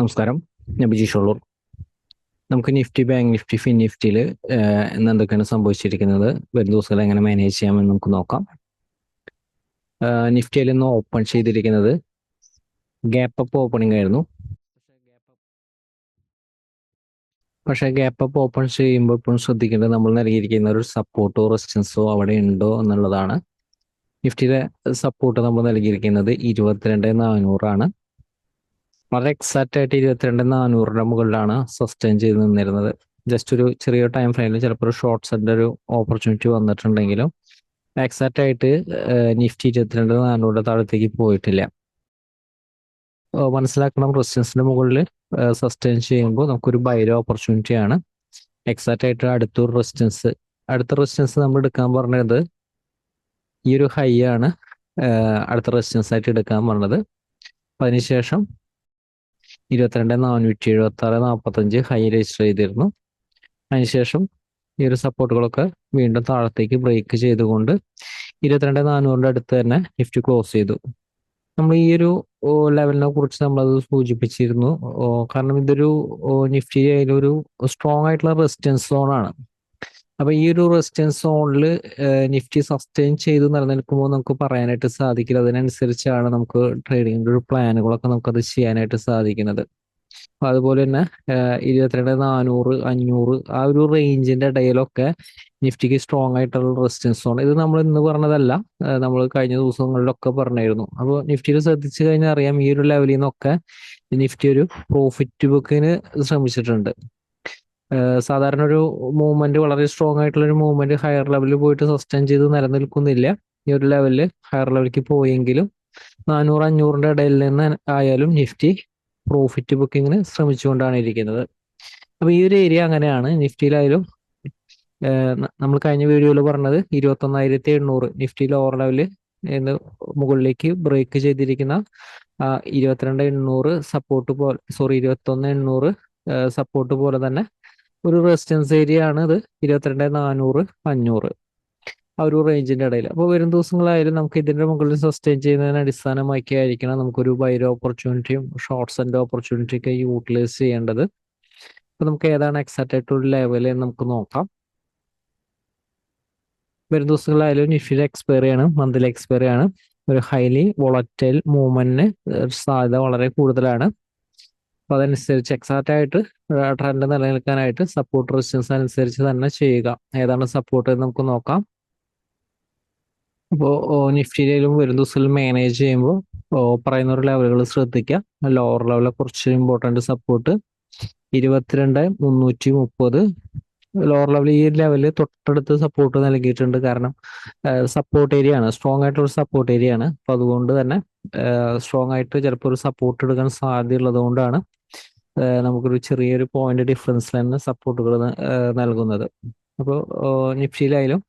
നമസ്കാരം. ഞാൻ ബിജീഷ് ഉള്ളൂർ. നമുക്ക് നിഫ്റ്റി, ബാങ്ക് നിഫ്റ്റി, ഫിൻ നിഫ്റ്റിയിൽ ഇന്ന് എന്തൊക്കെയാണ് സംഭവിച്ചിരിക്കുന്നത്, വരും ദിവസങ്ങൾ എങ്ങനെ മാനേജ് ചെയ്യാമെന്ന് നമുക്ക് നോക്കാം. നിഫ്റ്റിയിൽ ഇന്ന് ഓപ്പൺ ചെയ്തിരിക്കുന്നത് ഗ്യാപ്പ് അപ്പ് ഓപ്പണിംഗ് ആയിരുന്നു. പക്ഷേ ഗ്യാപ്പ് അപ്പ് ഓപ്പൺ ചെയ്യുമ്പോൾ ഇപ്പോഴും ശ്രദ്ധിക്കേണ്ടത് നമ്മൾ നൽകിയിരിക്കുന്ന ഒരു സപ്പോർട്ടോ റെസിസ്റ്റൻസോ അവിടെ ഉണ്ടോ എന്നുള്ളതാണ്. നിഫ്റ്റിയിലെ സപ്പോർട്ട് നമ്മൾ നൽകിയിരിക്കുന്നത് 22,400 വളരെ എക്സാക്റ്റ് ആയിട്ട് 22,400 മുകളിലാണ് സസ്റ്റെയിൻ ചെയ്ത് നിന്നിരുന്നത്. ജസ്റ്റ് ഒരു ചെറിയ ടൈം ഫ്രെയിമിൽ ചിലപ്പോൾ ഒരു ഷോർട്ട്സിന്റെ ഒരു ഓപ്പർച്യൂണിറ്റി വന്നിട്ടുണ്ടെങ്കിലും എക്സാക്റ്റ് ആയിട്ട് നിഫ്റ്റി 22,400 താഴത്തേക്ക് പോയിട്ടില്ല. മനസ്സിലാക്കണം, റെസിസ്റ്റൻസിന്റെ മുകളിൽ സസ്റ്റെയിൻ ചെയ്യുമ്പോൾ നമുക്കൊരു ബൈര ഓപ്പർച്യൂണിറ്റി ആണ്. എക്സാക്റ്റ് ആയിട്ട് അടുത്ത റെസിസ്റ്റൻസ് നമ്മൾ എടുക്കാൻ പറഞ്ഞത് ഈ ഒരു ഹൈ ആണ്. അടുത്ത റെസിസ്റ്റൻസ് ആയിട്ട് എടുക്കാൻ പറഞ്ഞത്. അതിനുശേഷം 22,476.45 ഹൈ രജിസ്റ്റർ ചെയ്തിരുന്നു. അതിനുശേഷം ഈ ഒരു സപ്പോർട്ടുകളൊക്കെ വീണ്ടും താഴത്തേക്ക് ബ്രേക്ക് ചെയ്തുകൊണ്ട് 22,400 അടുത്ത് തന്നെ നിഫ്റ്റി ക്ലോസ് ചെയ്തു. നമ്മൾ ഈ ഒരു ലെവലിനെ കുറിച്ച് നമ്മളത് സൂചിപ്പിച്ചിരുന്നു. കാരണം ഇതൊരു നിഫ്റ്റി അതിലൊരു സ്ട്രോങ് ആയിട്ടുള്ള റെസിസ്റ്റൻസ് സോണാണ്. അപ്പൊ ഈ ഒരു റെസിസ്റ്റൻസ് സോണിൽ നിഫ്റ്റി സസ്റ്റെയിൻ ചെയ്ത് നിലനിൽക്കുമ്പോൾ നമുക്ക് പറയാനായിട്ട് സാധിക്കില്ല. അതിനനുസരിച്ചാണ് നമുക്ക് ട്രേഡിങ്ങിന്റെ ഒരു പ്ലാനുകളൊക്കെ നമുക്കത് ചെയ്യാനായിട്ട് സാധിക്കുന്നത്. അപ്പൊ അതുപോലെ തന്നെ 22,400, 500 ആ ഒരു റേഞ്ചിന്റെ ഇടയിലൊക്കെ നിഫ്റ്റിക്ക് സ്ട്രോങ് ആയിട്ടുള്ള റെസിസ്റ്റൻസ് സോൺ. ഇത് നമ്മൾ ഇന്ന് പറഞ്ഞതല്ല, നമ്മൾ കഴിഞ്ഞ ദിവസങ്ങളിലൊക്കെ പറഞ്ഞായിരുന്നു. അപ്പോൾ നിഫ്റ്റിയിൽ ശ്രദ്ധിച്ചു കഴിഞ്ഞാൽ അറിയാം, ഈ ഒരു ലെവലിൽ നിന്നൊക്കെ നിഫ്റ്റി ഒരു പ്രോഫിറ്റ് ബുക്കിന് ശ്രമിച്ചിട്ടുണ്ട്. സാധാരണ ഒരു മൂവ്മെന്റ്, വളരെ സ്ട്രോങ് ആയിട്ടുള്ള ഒരു മൂവ്മെന്റ് ഹയർ ലെവലിൽ പോയിട്ട് സസ്റ്റെയിൻ ചെയ്ത് നിലനിൽക്കുന്നില്ല. ഈ ഒരു ലെവലിൽ ഹയർ ലെവലിലേക്ക് പോയെങ്കിലും 400, 500 ഇടയിൽ നിന്ന് ആയാലും നിഫ്റ്റി പ്രോഫിറ്റ് ബുക്കിങ്ങിന് ശ്രമിച്ചുകൊണ്ടാണ് ഇരിക്കുന്നത്. അപ്പൊ ഈ ഒരു ഏരിയ അങ്ങനെയാണ്. നിഫ്റ്റിയിലായാലും നമ്മൾ കഴിഞ്ഞ വീഡിയോയിൽ പറഞ്ഞത് 21,800 നിഫ്റ്റി ലോവർ ലെവല് മുകളിലേക്ക് ബ്രേക്ക് ചെയ്തിരിക്കുന്ന 22,800 സപ്പോർട്ട് പോലെ, 21,800 സപ്പോർട്ട് പോലെ തന്നെ ഒരു റെസിസ്റ്റൻസ് ഏരിയ ആണ് ഇത്. 22,400, 500 ആ ഒരു റേഞ്ചിന്റെ ഇടയിൽ. അപ്പോൾ വരും ദിവസങ്ങളായാലും നമുക്ക് ഇതിന്റെ മുകളിൽ സസ്റ്റെയിൻ ചെയ്യുന്നതിന് അടിസ്ഥാനമാക്കി ആയിരിക്കണം നമുക്കൊരു ബൈര ഓപ്പർച്യൂണിറ്റിയും ഷോർട്ട്സിന്റെ ഓപ്പർച്യൂണിറ്റി ഒക്കെ യൂട്ടിലൈസ് ചെയ്യേണ്ടത്. അപ്പൊ നമുക്ക് ഏതാണ് എക്സാക്റ്റ് ആയിട്ടുള്ള ലെവൽ എന്ന് നമുക്ക് നോക്കാം. വരും ദിവസങ്ങളായാലും നിഫ്റ്റിയുടെ എക്സ്പയറി ആണ്, മന്ത്ലി എക്സ്പയറി ആണ്. ഒരു ഹൈലി വോളറ്റൈൽ മൂവ്മെന്റിന് സാധ്യത വളരെ കൂടുതലാണ്. അപ്പൊ അതനുസരിച്ച് എക്സാക്റ്റ് ആയിട്ട് ട്രെൻഡ് നിലനിൽക്കാനായിട്ട് സപ്പോർട്ട് റെസിസ്റ്റൻസ് അനുസരിച്ച് തന്നെ ചെയ്യുക. ഏതാണ് സപ്പോർട്ട് എന്ന് നമുക്ക് നോക്കാം. അപ്പോൾ നിഫ്റ്റിയിലും വരും ദിവസത്തിൽ മാനേജ് ചെയ്യുമ്പോൾ പറയുന്ന ഒരു ലെവലുകൾ ശ്രദ്ധിക്കുക. ലോവർ ലെവലിലെ കുറച്ച് ഇമ്പോർട്ടന്റ് സപ്പോർട്ട് 22,330 ലോവർ ലെവൽ. ഈ ലെവലിൽ തൊട്ടടുത്ത് സപ്പോർട്ട് നൽകിയിട്ടുണ്ട്. കാരണം സപ്പോർട്ട് ഏരിയ ആണ്, സ്ട്രോങ് ആയിട്ടുള്ള സപ്പോർട്ട് ഏരിയ ആണ്. അപ്പൊ അതുകൊണ്ട് തന്നെ സ്ട്രോങ് ആയിട്ട് ചിലപ്പോൾ ഒരു സപ്പോർട്ട് എടുക്കാൻ സാധ്യതയുള്ളത് കൊണ്ടാണ് നമുക്കൊരു ചെറിയൊരു പോയിന്റ് ഡിഫറൻസിൽ തന്നെ സപ്പോർട്ടുകൾ നൽകുന്നത്. അപ്പോൾ നിഫ്റ്റിയിലായാലും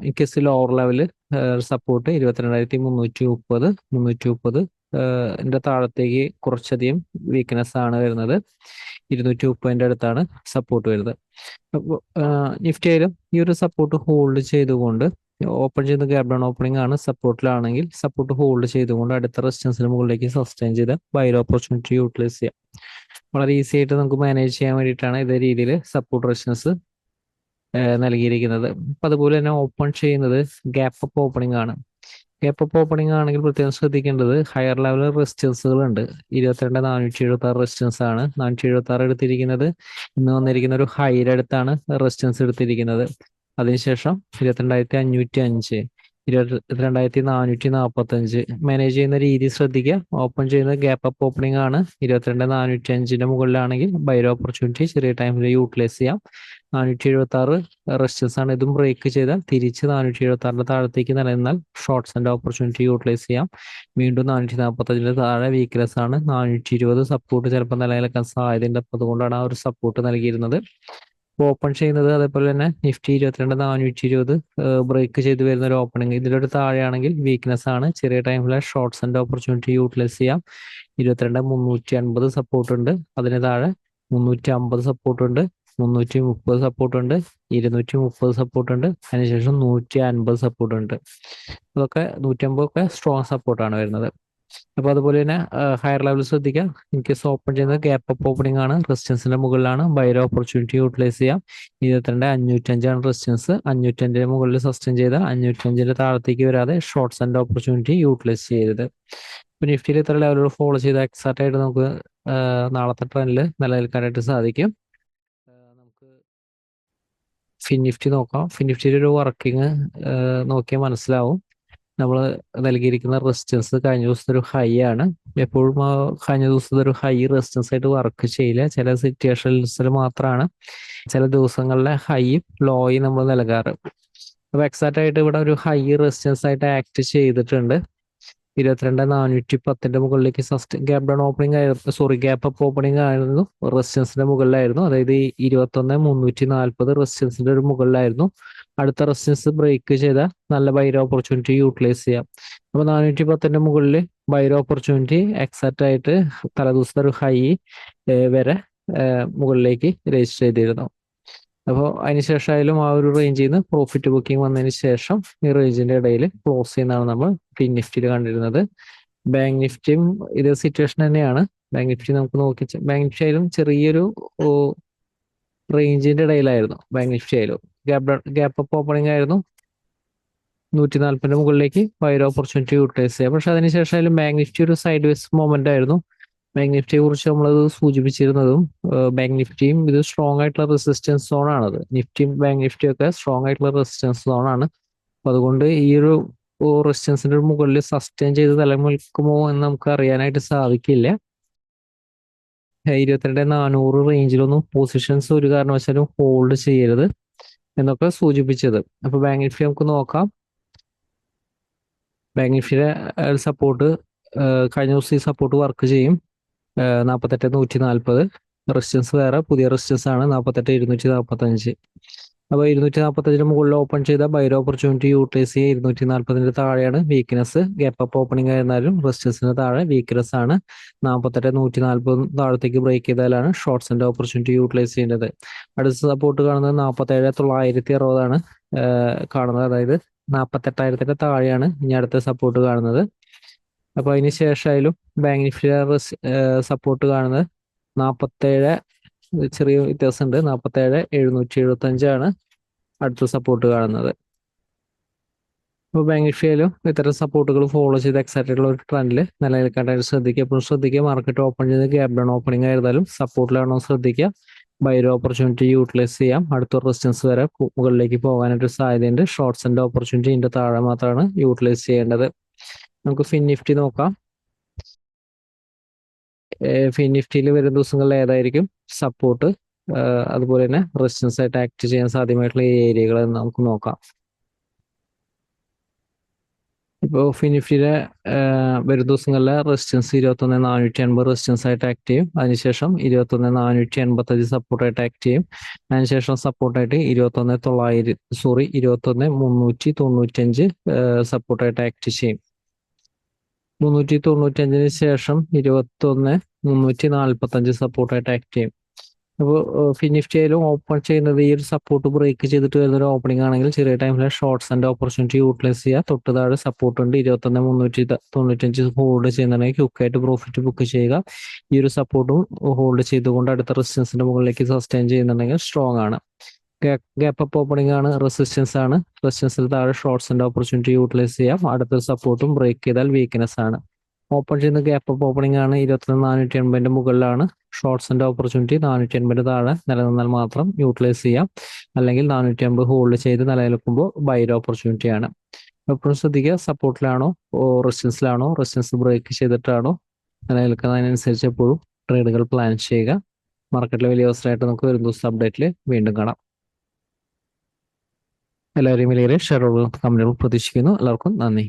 in case lower level support 22,330, 330 താഴത്തേക്ക് കുറച്ചധികം വീക്ക്നെസ് ആണ് വരുന്നത്. 230 അടുത്താണ് സപ്പോർട്ട് വരുന്നത്. അപ്പോൾ നിഫ്റ്റി ആയാലും ഈ ഒരു സപ്പോർട്ട് ഹോൾഡ് ചെയ്തുകൊണ്ട് ഓപ്പൺ ചെയ്ത് ഗ്യാപ് ഡൗൺ ഓപ്പണിംഗ് ആണ്. സപ്പോർട്ടിലാണെങ്കിൽ സപ്പോർട്ട് ഹോൾഡ് ചെയ്തുകൊണ്ട് അടുത്ത റെസിസ്റ്റൻസിന് മുകളിലേക്ക് സസ്റ്റെയിൻ ചെയ്ത് ബൈ ഓപ്പർച്യൂണിറ്റി യൂട്ടിലൈസ് ചെയ്യാം. വളരെ ഈസി ആയിട്ട് നമുക്ക് മാനേജ് ചെയ്യാൻ വേണ്ടിയിട്ടാണ് ഇതേ രീതിയിൽ സപ്പോർട്ട് റെസിസ്റ്റൻസ് നൽകിയിരിക്കുന്നത്. അപ്പൊ അതുപോലെ തന്നെ ഓപ്പൺ ചെയ്യുന്നത് ഗ്യാപ്പ് അപ്പ് ഓപ്പണിംഗ് ആണ്. ഗ്യാപ്പ് അപ്പ് ഓപ്പണിംഗ് ആണെങ്കിൽ പ്രത്യേകം ശ്രദ്ധിക്കേണ്ടത് ഹയർ ലെവൽ റെസിസ്റ്റൻസുകൾ ഉണ്ട്. 22,476 റെസിസ്റ്റൻസ് ആണ്. 476 എടുത്തിരിക്കുന്നത് ഇന്ന് വന്നിരിക്കുന്ന ഒരു ഹൈയുടെ അടുത്താണ് റെസിസ്റ്റൻസ് എടുത്തിരിക്കുന്നത്. അതിനുശേഷം 22,505, 22,445 മാനേജ് ചെയ്യുന്ന രീതി ശ്രദ്ധിക്കുക. ഓപ്പൺ ചെയ്യുന്നത് ഗ്യാപ്പ് അപ്പ് ഓപ്പണിംഗ് ആണ്. 22,405 മുകളിലാണെങ്കിൽ ബൈ ഓപ്പർച്യൂണിറ്റി ചെറിയ ടൈമിൽ യൂട്ടിലൈസ് ചെയ്യാം. 476 റെസിസ്റ്റൻസ് ആണ്. ഇതും ബ്രേക്ക് ചെയ്താൽ തിരിച്ച് 476 താഴത്തേക്ക് നിലനിന്നാൽ ഷോർട്ട്സ് ആൻഡ് ഓപ്പർച്യൂണിറ്റി യൂട്ടിലൈസ് ചെയ്യാം. വീണ്ടും 445 താഴെ വീക്ക്നെസ് ആണ്. 420 സപ്പോർട്ട് ചിലപ്പോൾ നിലനിൽക്കാൻ സാധ്യതയുണ്ട്. അപ്പൊ അതുകൊണ്ടാണ് ആ ഒരു സപ്പോർട്ട് നൽകിയിരുന്നത്. ഓപ്പൺ ചെയ്യുന്നത് അതേപോലെ തന്നെ നിഫ്റ്റി 22,420 ബ്രേക്ക് ചെയ്ത് വരുന്ന ഒരു ഓപ്പണിംഗ്. ഇതിലൊരു താഴെയാണെങ്കിൽ വീക്ക്നെസ് ആണ്. ചെറിയ ടൈമിലെ ഷോർട്ട്സ് ആൻഡ് ഓപ്പർച്യൂണിറ്റി യൂട്ടിലൈസ് ചെയ്യാം. 22,350 സപ്പോർട്ട് ഉണ്ട്. അതിന് താഴെ 350 സപ്പോർട്ട് ഉണ്ട്, 330 സപ്പോർട്ട് ഉണ്ട്, 230 സപ്പോർട്ട് ഉണ്ട്. അതിനുശേഷം 150 സപ്പോർട്ട് ഉണ്ട്. അതൊക്കെ 150 ഒക്കെ സ്ട്രോങ് സപ്പോർട്ടാണ് വരുന്നത്. അപ്പോൾ അതുപോലെ തന്നെ ഹയർ ലെവൽ ശ്രദ്ധിക്കുക. ഇൻ കേസ് ഓപ്പൺ ചെയ്യുന്നത് ഗ്യാപ്പ് അപ്പ് ഓപ്പണിംഗ് ആണ്, റെസിസ്റ്റൻസിന്റെ മുകളിലാണ്, ബൈർ ഓപ്പർച്യൂണിറ്റി യൂട്ടിലൈസ് ചെയ്യാം. 22,505 റെസിസ്റ്റൻസ്, 505 മുകളിൽ സസ്റ്റെയിൻ ചെയ്താൽ 505 താഴത്തേക്ക് വരാതെ ഷോർട്ട്സ് ആൻഡ് ഓപ്പർച്യൂണിറ്റി യൂട്ടിലൈസ് ചെയ്യരുത്. ഇപ്പൊ നിഫ്റ്റിയിൽ ഇത്ര ലെവലുകൾ ഫോളോ ചെയ്ത് എക്സാക്റ്റ് ആയിട്ട് നമുക്ക് നാളത്തെ ട്രെൻഡിൽ നിലനിൽക്കാനായിട്ട് സാധിക്കും. നമുക്ക് ഫിൻ നിഫ്റ്റി നോക്കാം. ഫിൻ നിഫ്റ്റിയുടെ ഒരു വർക്കിംഗ് നോക്കിയാൽ മനസ്സിലാവും. നമ്മൾ നൽകിയിരിക്കുന്ന റെസിസ്റ്റൻസ് കഴിഞ്ഞ ദിവസത്തെ ഒരു ഹൈ ആണ്. എപ്പോഴും കഴിഞ്ഞ ദിവസത്തെ ഒരു ഹൈ റെസിസ്റ്റൻസ് ആയിട്ട് വർക്ക് ചെയ്യില്ല. ചില സിറ്റുവേഷൻസിൽ മാത്രമാണ് ചില ദിവസങ്ങളിലെ ഹൈയും ലോയും നമ്മൾ നൽകാറ്. അപ്പൊ എക്സാക്റ്റ് ആയിട്ട് ഇവിടെ ഒരു ഹൈ റെസിസ്റ്റൻസ് ആയിട്ട് ആക്ട് ചെയ്തിട്ടുണ്ട്. 22,410 മുകളിലേക്ക് ഗ്യാപ് ഡൗൺ ഓപ്പണിംഗ് ആയിരുന്നു, സോറി ഗ്യാപ്പ് അപ്പ് ഓപ്പണിംഗ് ആയിരുന്നു, റെസിസ്റ്റൻസിന്റെ മുകളിലായിരുന്നു. അതായത് 21,340 റെസിസ്റ്റൻസിന്റെ ഒരു മുകളിലായിരുന്നു. അടുത്ത റെസിസ്റ്റൻസ് ബ്രേക്ക് ചെയ്ത നല്ല ബൈർ ഓപ്പർച്യൂണിറ്റി യൂട്ടിലൈസ് ചെയ്യാം. അപ്പൊ 410 മുകളിൽ ബൈർ ഓപ്പർച്യൂണിറ്റി എക്സാക്റ്റ് ആയിട്ട് തലേദിവസത്തെ ഒരു ഹൈ വരെ മുകളിലേക്ക് രജിസ്റ്റർ ചെയ്തിരുന്നു. അപ്പോൾ അതിനുശേഷം ആയാലും ആ ഒരു റേഞ്ചിൽ നിന്ന് പ്രോഫിറ്റ് ബുക്കിംഗ് വന്നതിന് ശേഷം ഈ റേഞ്ചിന്റെ ഇടയിൽ ക്ലോസ് ചെയ്യുന്നതാണ് നമ്മൾ ഫിൻ നിഫ്റ്റിയിൽ കണ്ടിരുന്നത്. ബാങ്ക് നിഫ്റ്റിയും ഇതേ സിറ്റുവേഷൻ തന്നെയാണ്. ബാങ്ക് നിഫ്റ്റി നമുക്ക് നോക്കി, ബാങ്ക് നിഫ്റ്റി ആയാലും ചെറിയൊരു റേഞ്ചിന്റെ ഇടയിലായിരുന്നു. ബാങ്ക് നിഫ്റ്റി ആയാലും ഗ്യാപ്പ് അപ്പ് ഓപ്പണിംഗ് ആയിരുന്നു. 140 മുകളിലേക്ക് ബൈർ ഓപ്പർച്യൂണിറ്റി യൂട്ടിലൈസ് ചെയ്യാം. പക്ഷെ അതിനുശേഷം ആയാലും ബാങ്ക് നിഫ്റ്റി ഒരു സൈഡ് വേസ് മൊമെന്റ് ആയിരുന്നു. ബാങ്ക് നിഫ്റ്റിയെ കുറിച്ച് നമ്മളത് സൂചിപ്പിച്ചിരുന്നതും ബാങ്ക് നിഫ്റ്റിയും ഇത് സ്ട്രോങ് ആയിട്ടുള്ള റെസിസ്റ്റൻസ് സോൺ ആണത്. നിഫ്റ്റിയും ബാങ്ക് നിഫ്റ്റിയും ഒക്കെ സ്ട്രോങ് ആയിട്ടുള്ള റെസിസ്റ്റൻസ് സോൺ ആണ്. അപ്പൊ അതുകൊണ്ട് ഈ ഒരു റെസിസ്റ്റൻസിന്റെ മുകളിൽ സസ്റ്റെയിൻ ചെയ്ത് നിലനിൽക്കുമോ എന്ന് നമുക്ക് അറിയാനായിട്ട് സാധിക്കില്ല. 22,400 റേഞ്ചിലൊന്നും പൊസിഷൻസ് ഒരു കാരണവശാലും ഹോൾഡ് ചെയ്യരുത് എന്നൊക്കെ സൂചിപ്പിച്ചത്. അപ്പൊ ബാങ്ക് നിഫ്റ്റി നമുക്ക് നോക്കാം. ബാങ്ക് നിഫ്റ്റിയുടെ സപ്പോർട്ട് കഴിഞ്ഞ ദിവസം ഈ സപ്പോർട്ട് വർക്ക് ചെയ്യും. 48,140 റെസിസ്റ്റൻസ് വേറെ പുതിയ റെസിസ്റ്റൻസ് ആണ് 48,245. അപ്പോൾ 245 മുകളിൽ ഓപ്പൺ ചെയ്ത ബൈർ ഓപ്പർച്യൂണിറ്റി യൂട്ടിലൈസ് ചെയ്യുക. 240 താഴെയാണ് വീക്ക്നെസ്. ഗ്യാപ്പ് അപ്പ് ഓപ്പണിംഗ് ആയിരുന്നാലും റെസിസ്റ്റൻസിന് താഴെ വീക്ക്നെസ് ആണ്. 48,140 താഴത്തേക്ക് ബ്രേക്ക് ചെയ്താലാണ് ഷോർട്ട്സ് ആൻഡ് ഓപ്പർച്യൂണിറ്റി യൂട്ടിലൈസ് ചെയ്യേണ്ടത്. അടുത്ത സപ്പോർട്ട് കാണുന്നത് 47,960 ആണ് കാണുന്നത്. അതായത് 48,000 താഴെയാണ് ഇനി അടുത്ത സപ്പോർട്ട് കാണുന്നത്. അപ്പൊ അതിന് ശേഷമായാലും ബാങ്ക് നിഫ്റ്റിയുടെ സപ്പോർട്ട് കാണുന്നത് 47, ചെറിയ വ്യത്യാസമുണ്ട്, 47,775 അടുത്ത സപ്പോർട്ട് കാണുന്നത്. അപ്പോൾ ബാങ്ക് നിഫ്റ്റിയിലും ഇത്തരം സപ്പോർട്ടുകൾ ഫോളോ ചെയ്ത് എക്സാക്റ്റ് ആയിട്ടുള്ള ഒരു ട്രെൻഡിൽ നിലനിൽക്കാനായിട്ട് ശ്രദ്ധിക്കുക. എപ്പോഴും ശ്രദ്ധിക്കുക, മാർക്കറ്റ് ഓപ്പൺ ചെയ്ത് ഗ്യാപ് ഡൗൺ ഓപ്പണിംഗ് ആയിരുന്നാലും സപ്പോർട്ടിലാണോ ശ്രദ്ധിക്കുക. ബൈർ ഓപ്പർച്യൂണിറ്റി യൂട്ടിലൈസ് ചെയ്യാം. അടുത്ത റെസിസ്റ്റൻസ് വരെ മുകളിലേക്ക് പോകാനായിട്ട് സാധ്യതയുണ്ട്. ഷോർട്ട്സ് ആൻഡ് ഓപ്പർച്യൂണിറ്റി ഇതിന്റെ താഴെ മാത്രമാണ് യൂട്ടിലൈസ് ചെയ്യേണ്ടത്. നമുക്ക് ഫിൻ നിഫ്റ്റി നോക്കാം. ഫിൻ നിഫ്റ്റിയിൽ വരും ദിവസങ്ങളിൽ ഏതായിരിക്കും സപ്പോർട്ട് അതുപോലെ തന്നെ റെസിസ്റ്റൻസ് ആയിട്ട് ആക്ട് ചെയ്യാൻ സാധ്യമായിട്ടുള്ള ഏരിയകൾ നമുക്ക് നോക്കാം. ഇപ്പോൾ ഫിൻ നിഫ്റ്റിയുടെ വരും ദിവസങ്ങളിലെ റെസിസ്റ്റൻസ് 21,480 റെസിസ്റ്റൻസ് ആയിട്ട് ആക്ട് ചെയ്യും. അതിനുശേഷം 21,485 സപ്പോർട്ടായിട്ട് ആക്ട് ചെയ്യും. അതിനുശേഷം സപ്പോർട്ടായിട്ട് 21,395 സപ്പോർട്ടായിട്ട് ആക്ട് ചെയ്യും. 395 ശേഷം 21,345 സപ്പോർട്ടായിട്ട് ആക്ട് ചെയ്യും. അപ്പോൾ ഫിൻ നിഫ്റ്റി ആയാലും ഓപ്പൺ ചെയ്യുന്നത് ഈ ഒരു സപ്പോർട്ട് ബ്രേക്ക് ചെയ്തിട്ട് വരുന്ന ഒരു ഓപ്പണിംഗ് ആണെങ്കിൽ ചെറിയ ടൈമിലെ ഷോർട്ട്സ് ആൻഡ് ഓപ്പർച്യൂണിറ്റി യൂട്ടിലൈസ് ചെയ്യുക. തൊട്ട് താഴെ സപ്പോർട്ട് ഉണ്ട് 21,395 ഹോൾഡ് ചെയ്യുന്നുണ്ടെങ്കിൽ ക്വിക്കായിട്ട് പ്രോഫിറ്റ് ബുക്ക് ചെയ്യുക. ഈ ഒരു സപ്പോർട്ടും ഹോൾഡ് ചെയ്തുകൊണ്ട് അടുത്ത റെസിസ്റ്റൻസിന്റെ മുകളിലേക്ക് സസ്റ്റെയിൻ ചെയ്യുന്നുണ്ടെങ്കിൽ സ്ട്രോങ് ആണ്. ഗ്യാപ്പ് അപ്പ് ഓപ്പണിംഗ് ആണ്, റെസിസ്റ്റൻസ് ആണ്. റെസിസ്റ്റൻസിൽ താഴെ ഷോർട്ട്സ് ആൻഡ് ഓപ്പർച്യൂണിറ്റി യൂട്ടിലൈസ് ചെയ്യാം. അടുത്ത സപ്പോർട്ടും ബ്രേക്ക് ചെയ്താൽ വീക്ക്നെസ് ആണ്. ഓപ്പൺ ചെയ്യുന്ന ഗ്യാപ്പ് അപ്പ് ഓപ്പണിംഗ് ആണ് 21,480 മുകളിലാണ്. ഷോർട്ട്സ് ആൻഡ് ഓപ്പർച്യൂണിറ്റി 480 താഴെ നിലനിന്നാൽ മാത്രം യൂട്ടിലൈസ് ചെയ്യാം. അല്ലെങ്കിൽ 450 ഹോൾഡ് ചെയ്ത് നിലനിൽക്കുമ്പോൾ ബൈർ ഓപ്പർച്യൂണിറ്റി ആണ്. എപ്പോഴും ശ്രദ്ധിക്കുക, സപ്പോർട്ടിലാണോ റെസിസ്റ്റൻസിലാണോ, റെസിസ്റ്റൻസ് ബ്രേക്ക് ചെയ്തിട്ടാണോ നിലനിൽക്കുന്നതിനനുസരിച്ച് എപ്പോഴും ട്രേഡുകൾ പ്ലാൻ ചെയ്യുക. മാർക്കറ്റിലെ വലിയ അവസരമായിട്ട് നമുക്ക് വരും ദിവസം അപ്ഡേറ്റിൽ വീണ്ടും കാണാം. എല്ലാവരെയും വലിയ ഷെയർ കമ്പനികൾ പ്രതീക്ഷിക്കുന്നു. എല്ലാവർക്കും നന്ദി.